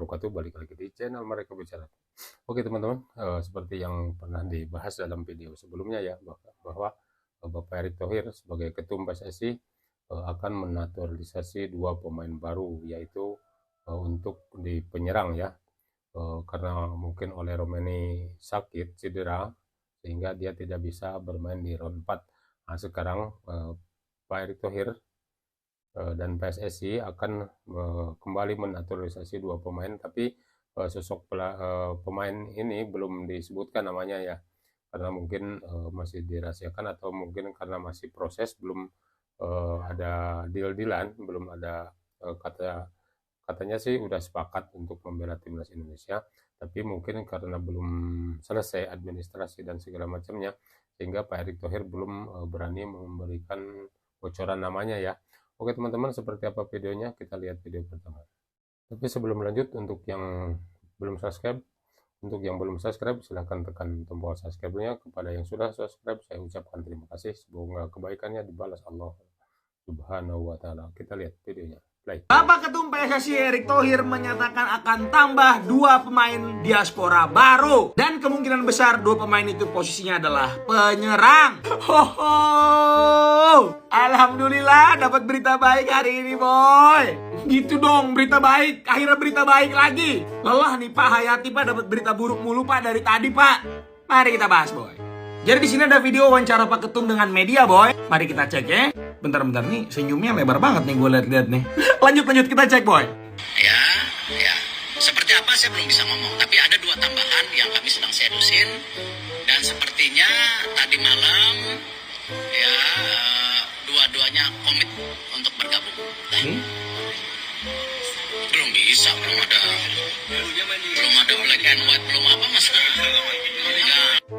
wabarakatuh. Balik lagi di channel Mereka Bicara. Oke teman-teman, seperti yang pernah dibahas dalam video sebelumnya ya, bahwa Bapak Erick Thohir sebagai Ketum PSSI akan menaturalisasi dua pemain baru, yaitu untuk di penyerang ya, karena mungkin oleh Romeni sakit cedera sehingga dia tidak bisa bermain di round 4. Nah, sekarang Pak Erick Thohir dan PSSI akan kembali menaturalisasi dua pemain, tapi sosok pemain ini belum disebutkan namanya ya, karena mungkin masih dirahasiakan atau mungkin karena masih proses, belum ada deal-dealan, belum ada katanya sih udah sepakat untuk membela timnas Indonesia, tapi mungkin karena belum selesai administrasi dan segala macamnya, sehingga Pak Erick Thohir belum berani memberikan bocoran namanya ya. Oke teman-teman, seperti apa videonya? Kita lihat video pertama. Tapi sebelum lanjut, untuk yang belum subscribe, silahkan tekan tombol subscribe-nya. Kepada yang sudah subscribe, saya ucapkan terima kasih. Semoga kebaikannya dibalas Allah Subhanahu wa Ta'ala. Kita lihat videonya. Play. Bapak Ketum PSSI Erick Thohir menyatakan akan tambah dua pemain diaspora baru, dan kemungkinan besar dua pemain itu posisinya adalah penyerang. Alhamdulillah dapat berita baik hari ini, boy. Gitu dong, berita baik. Akhirnya berita baik lagi. Lelah nih Pak Hayati, Pak, dapat berita buruk mulu Pak dari tadi, Pak. Mari kita bahas, boy. Jadi di sini ada video wawancara Pak Ketum dengan media, boy. Mari kita cek ya. Bentar nih, senyumnya lebar banget nih gue lihat nih. Lanjut kita cek, boy. Ya. Seperti apa saya belum bisa ngomong, tapi ada dua tambahan yang kami sedang sedusin, dan sepertinya tadi malam ya dua-duanya komit untuk bergabung. Belum bisa, belum ada black and white, belum apa mas.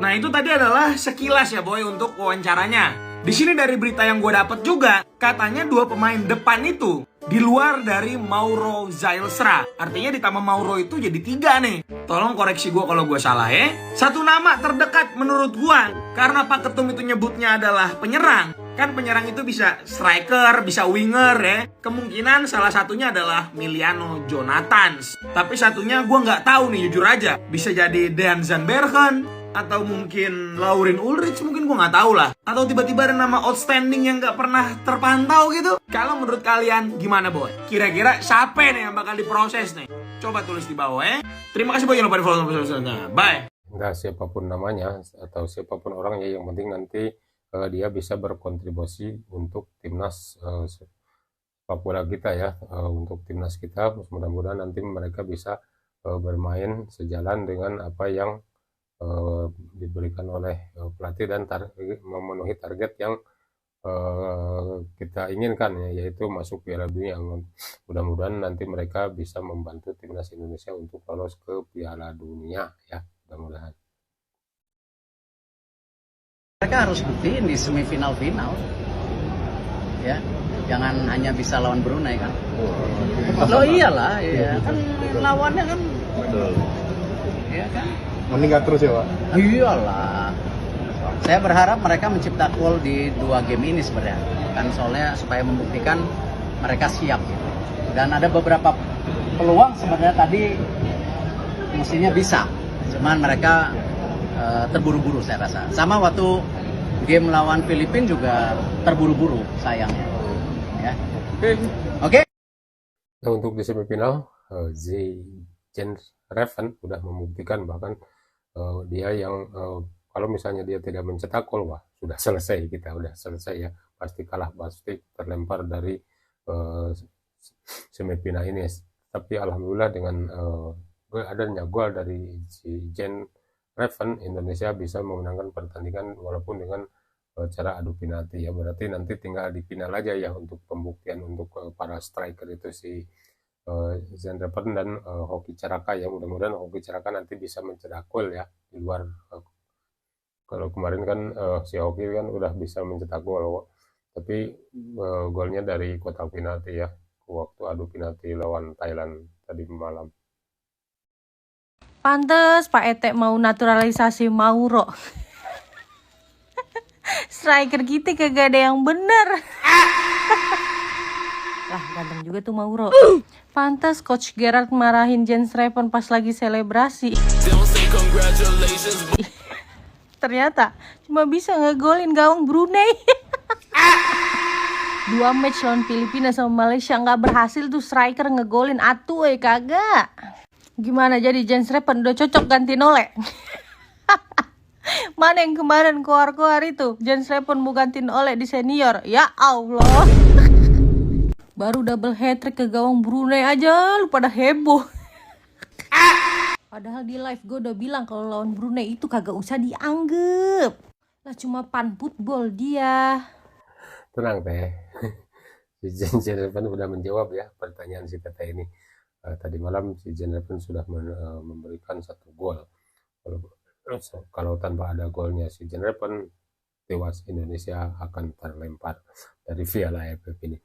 Nah itu tadi adalah sekilas ya, boy, untuk wawancaranya. Di sini dari berita yang gue dapat juga, katanya dua pemain depan itu di luar dari Mauro Zailstra. Artinya ditambah Mauro itu jadi 3 nih. Tolong koreksi gue kalau gue salah ya. Satu nama terdekat menurut gue, karena Pak Ketum itu nyebutnya adalah penyerang. Kan penyerang itu bisa striker, bisa winger ya. Kemungkinan salah satunya adalah Miliano Jonathans. Tapi satunya gue nggak tahu nih, jujur aja. Bisa jadi Dean Zandbergen, atau mungkin Laurin Ulrich, mungkin gue nggak tahu lah. Atau tiba-tiba ada nama outstanding yang nggak pernah terpantau gitu. Kalau menurut kalian gimana, boy? Kira-kira siapa nih yang bakal diproses nih? Coba tulis di bawah ya. Terima kasih, boy, jangan lupa di follow. Bye. Enggak siapapun namanya atau siapapun orangnya, yang penting nanti dia bisa berkontribusi untuk timnas sepak bola kita ya, untuk timnas kita. Mudah-mudahan nanti mereka bisa bermain sejalan dengan apa yang diberikan oleh pelatih dan memenuhi target yang kita inginkan ya, yaitu masuk Piala Dunia. Mudah-mudahan nanti mereka bisa membantu timnas Indonesia untuk lolos ke Piala Dunia ya, mudah-mudahan. Mereka harus buktiin di semifinal final, ya, jangan hanya bisa lawan Brunei kan. Loh iyalah, ya kan lawannya kan, betul, ya kan. Meningkat terus ya Pak? Iyalah. Saya berharap mereka mencipta gol di 2 game ini sebenarnya, kan soalnya supaya membuktikan mereka siap gitu. Dan ada beberapa peluang sebenarnya tadi mestinya bisa, cuman mereka terburu-buru saya rasa. Sama waktu game lawan Filipina juga terburu-buru sayangnya. Ya. Oke. Nah, untuk di semifinal, Jen Reven udah membuktikan, bahkan dia yang kalau misalnya dia tidak mencetak gol, wah sudah selesai, kita udah selesai ya, pasti kalah, pasti terlempar dari semifinal ini. Tapi alhamdulillah dengan adanya gol dari si Jen Reven, Indonesia bisa memenangkan pertandingan walaupun dengan cara adu penalti ya. Berarti nanti tinggal di final aja ya untuk pembuktian untuk para striker itu, si Jen Reven dan Hoki Caraka ya. Mudah-mudahan Hoki Caraka nanti bisa mencetak gol ya, di luar kalau kemarin kan si Hoki kan udah bisa mencetak gol, tapi golnya dari kotak penalti ya, waktu adu penalti lawan Thailand tadi malam. Pantes Pak Ete mau naturalisasi Mauro. Striker kita kagak ada yang bener. Lah, ganteng juga tuh Mauro. Pantas Coach Gerard marahin Jens Reven pas lagi selebrasi. Ternyata cuma bisa ngegolin gawang Brunei. 2 match lawan Filipina sama Malaysia nggak berhasil tuh striker ngegolin atuh kagak. Gimana jadi Jens Reven udah cocok ganti Nole? Mana yang kemarin koar-koar itu Jens Reven mau gantiin Ole di senior. Ya Allah. Baru double hat-trick ke gawang Brunei aja lu pada heboh. Padahal di live gue udah bilang kalau lawan Brunei itu kagak usah dianggap. Lah cuma pan football dia. Tenang teh. Si Jens Reven udah menjawab ya pertanyaan si Tete ini. Tadi malam si Jens Reven sudah memberikan 1 gol. Kalau tanpa ada golnya si Jens Reven, tewas Indonesia akan terlempar dari Piala AFF ini.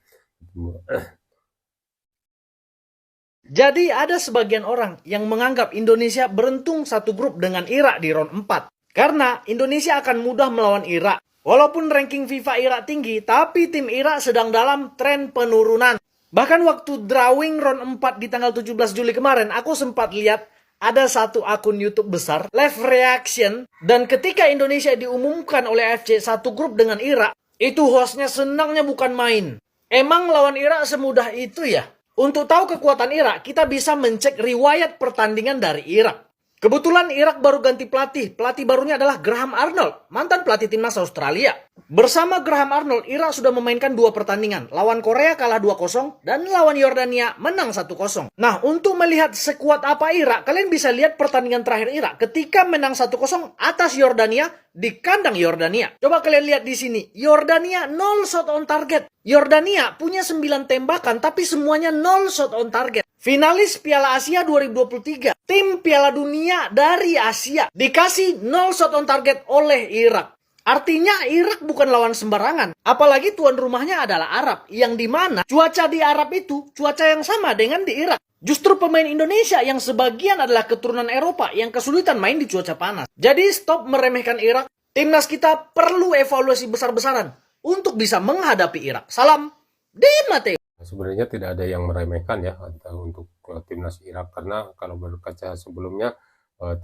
Jadi ada sebagian orang yang menganggap Indonesia beruntung satu grup dengan Irak di round 4. Karena Indonesia akan mudah melawan Irak. Walaupun ranking FIFA Irak tinggi, tapi tim Irak sedang dalam tren penurunan. Bahkan waktu drawing round 4 di tanggal 17 Juli kemarin, aku sempat lihat ada satu akun YouTube besar, Live Reaction, dan ketika Indonesia diumumkan oleh AFC satu grup dengan Irak, itu hostnya senangnya bukan main. Emang lawan Irak semudah itu ya? Untuk tahu kekuatan Irak, kita bisa mencek riwayat pertandingan dari Irak. Kebetulan Irak baru ganti pelatih. Pelatih barunya adalah Graham Arnold, mantan pelatih timnas Australia. Bersama Graham Arnold, Irak sudah memainkan 2 pertandingan. Lawan Korea kalah 2-0 dan lawan Yordania menang 1-0. Nah, untuk melihat sekuat apa Irak, kalian bisa lihat pertandingan terakhir Irak ketika menang 1-0 atas Yordania di kandang Yordania. Coba kalian lihat di sini. Yordania 0 shot on target. Yordania punya 9 tembakan tapi semuanya 0 shot on target. Finalis Piala Asia 2023, tim Piala Dunia dari Asia, dikasih 0 shot on target oleh Irak. Artinya Irak bukan lawan sembarangan. Apalagi tuan rumahnya adalah Arab, yang dimana cuaca di Arab itu cuaca yang sama dengan di Irak. Justru pemain Indonesia yang sebagian adalah keturunan Eropa yang kesulitan main di cuaca panas. Jadi stop meremehkan Irak. Timnas kita perlu evaluasi besar-besaran untuk bisa menghadapi Irak. Salam, Din Mateo. Sebenarnya tidak ada yang meremehkan ya untuk timnas Irak, karena kalau berkaca sebelumnya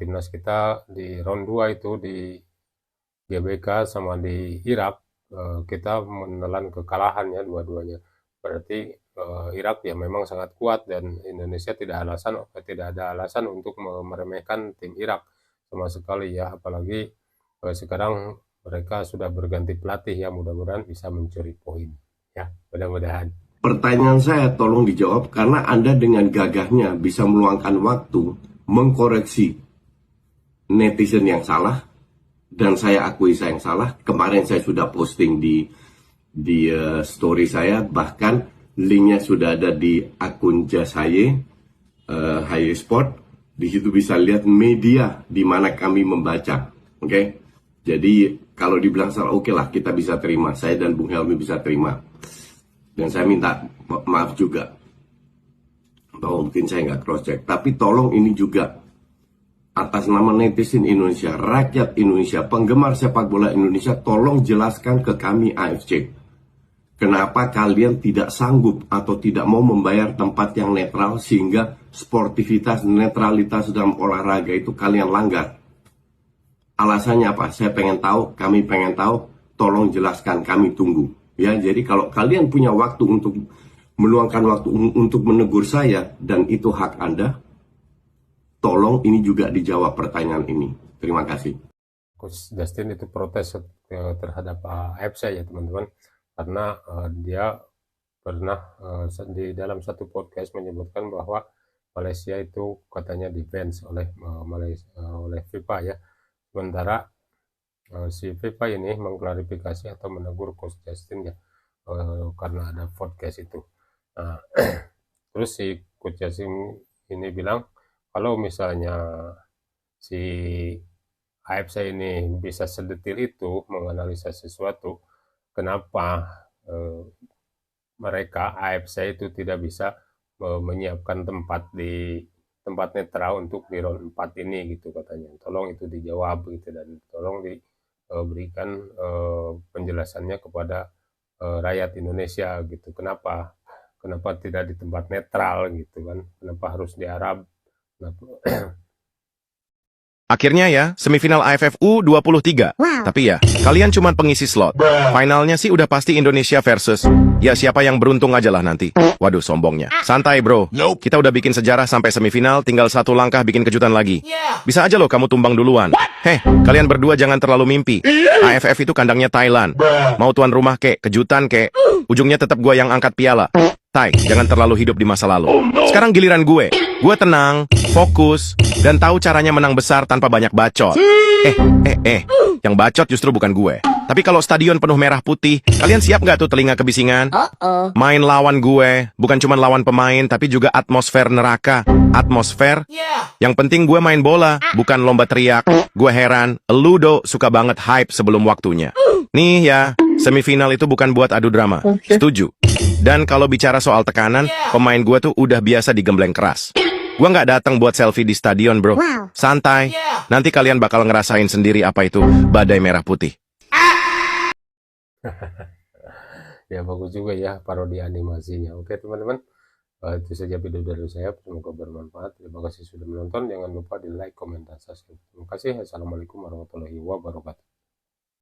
timnas kita di round 2 itu di GBK sama di Irak kita menelan kekalahan ya dua-duanya. Berarti Irak ya memang sangat kuat dan Indonesia tidak ada alasan untuk meremehkan tim Irak sama sekali ya, apalagi sekarang mereka sudah berganti pelatih ya, mudah-mudahan bisa mencuri poin ya, mudah-mudahan. Pertanyaan saya tolong dijawab karena Anda dengan gagahnya bisa meluangkan waktu mengkoreksi netizen yang salah dan saya akui saya yang salah. Kemarin saya sudah posting di story saya, bahkan linknya sudah ada di akun Jasaye Haye Sport. Di situ bisa lihat media di mana kami membaca. Oke? Jadi kalau dibilang salah, oke lah, kita bisa terima. Saya dan Bung Helmi bisa terima. Dan saya minta maaf juga bahwa mungkin saya nggak cross check. Tapi tolong ini juga atas nama netizen Indonesia, rakyat Indonesia, penggemar sepak bola Indonesia, tolong jelaskan ke kami AFC. Kenapa kalian tidak sanggup atau tidak mau membayar tempat yang netral sehingga sportivitas, netralitas dalam olahraga itu kalian langgar? Alasannya apa? Saya pengen tahu, kami pengen tahu, tolong jelaskan, kami tunggu. Ya, jadi kalau kalian punya waktu untuk meluangkan waktu untuk menegur saya dan itu hak Anda, tolong ini juga dijawab pertanyaan ini. Terima kasih. Coach Justin itu protes terhadap AFC ya teman-teman, karena dia pernah di dalam satu podcast menyebutkan bahwa Malaysia itu katanya defense oleh FIFA ya, sementara si FIFA ini mengklarifikasi atau menegur Coach Justin ya karena ada podcast itu. Nah, terus si Coach Justin ini bilang kalau misalnya si AFC ini bisa sedetil itu menganalisa sesuatu, kenapa mereka AFC itu tidak bisa menyiapkan tempat netral untuk di round 4 ini gitu katanya. Tolong itu dijawab gitu, dan tolong berikan penjelasannya kepada rakyat Indonesia gitu. Kenapa kenapa tidak di tempat netral gitu kan, kenapa harus di Arab, kenapa Akhirnya ya, semifinal AFF U23. Tapi ya, kalian cuma pengisi slot. Finalnya sih udah pasti Indonesia versus. Ya siapa yang beruntung aja lah nanti. Waduh, sombongnya. Santai bro. Kita udah bikin sejarah sampai semifinal, tinggal 1 langkah bikin kejutan lagi. Bisa aja loh kamu tumbang duluan. Heh, kalian berdua jangan terlalu mimpi. AFF itu kandangnya Thailand. Mau tuan rumah kek, kejutan kek, ujungnya tetap gua yang angkat piala. Tai, jangan terlalu hidup di masa lalu. Sekarang giliran gue. Gue tenang, fokus, dan tahu caranya menang besar tanpa banyak bacot. Yang bacot justru bukan gue. Tapi kalau stadion penuh merah putih, kalian siap nggak tuh telinga kebisingan? Main lawan gue, bukan cuma lawan pemain, tapi juga atmosfer neraka. Atmosfer? Yang penting gue main bola, bukan lomba teriak. Gue heran, Ludo suka banget hype sebelum waktunya. Nih ya, semifinal itu bukan buat adu drama. Setuju. Dan kalau bicara soal tekanan, pemain gue tuh udah biasa digembleng keras. Gue nggak datang buat selfie di stadion, bro. Santai. Nanti kalian bakal ngerasain sendiri apa itu badai merah putih. ya bagus juga ya parodi animasinya. Oke teman-teman, itu saja video dari saya, semoga bermanfaat. Terima kasih sudah menonton, jangan lupa di like, komen, dan subscribe. Terima kasih. Assalamualaikum warahmatullahi wabarakatuh.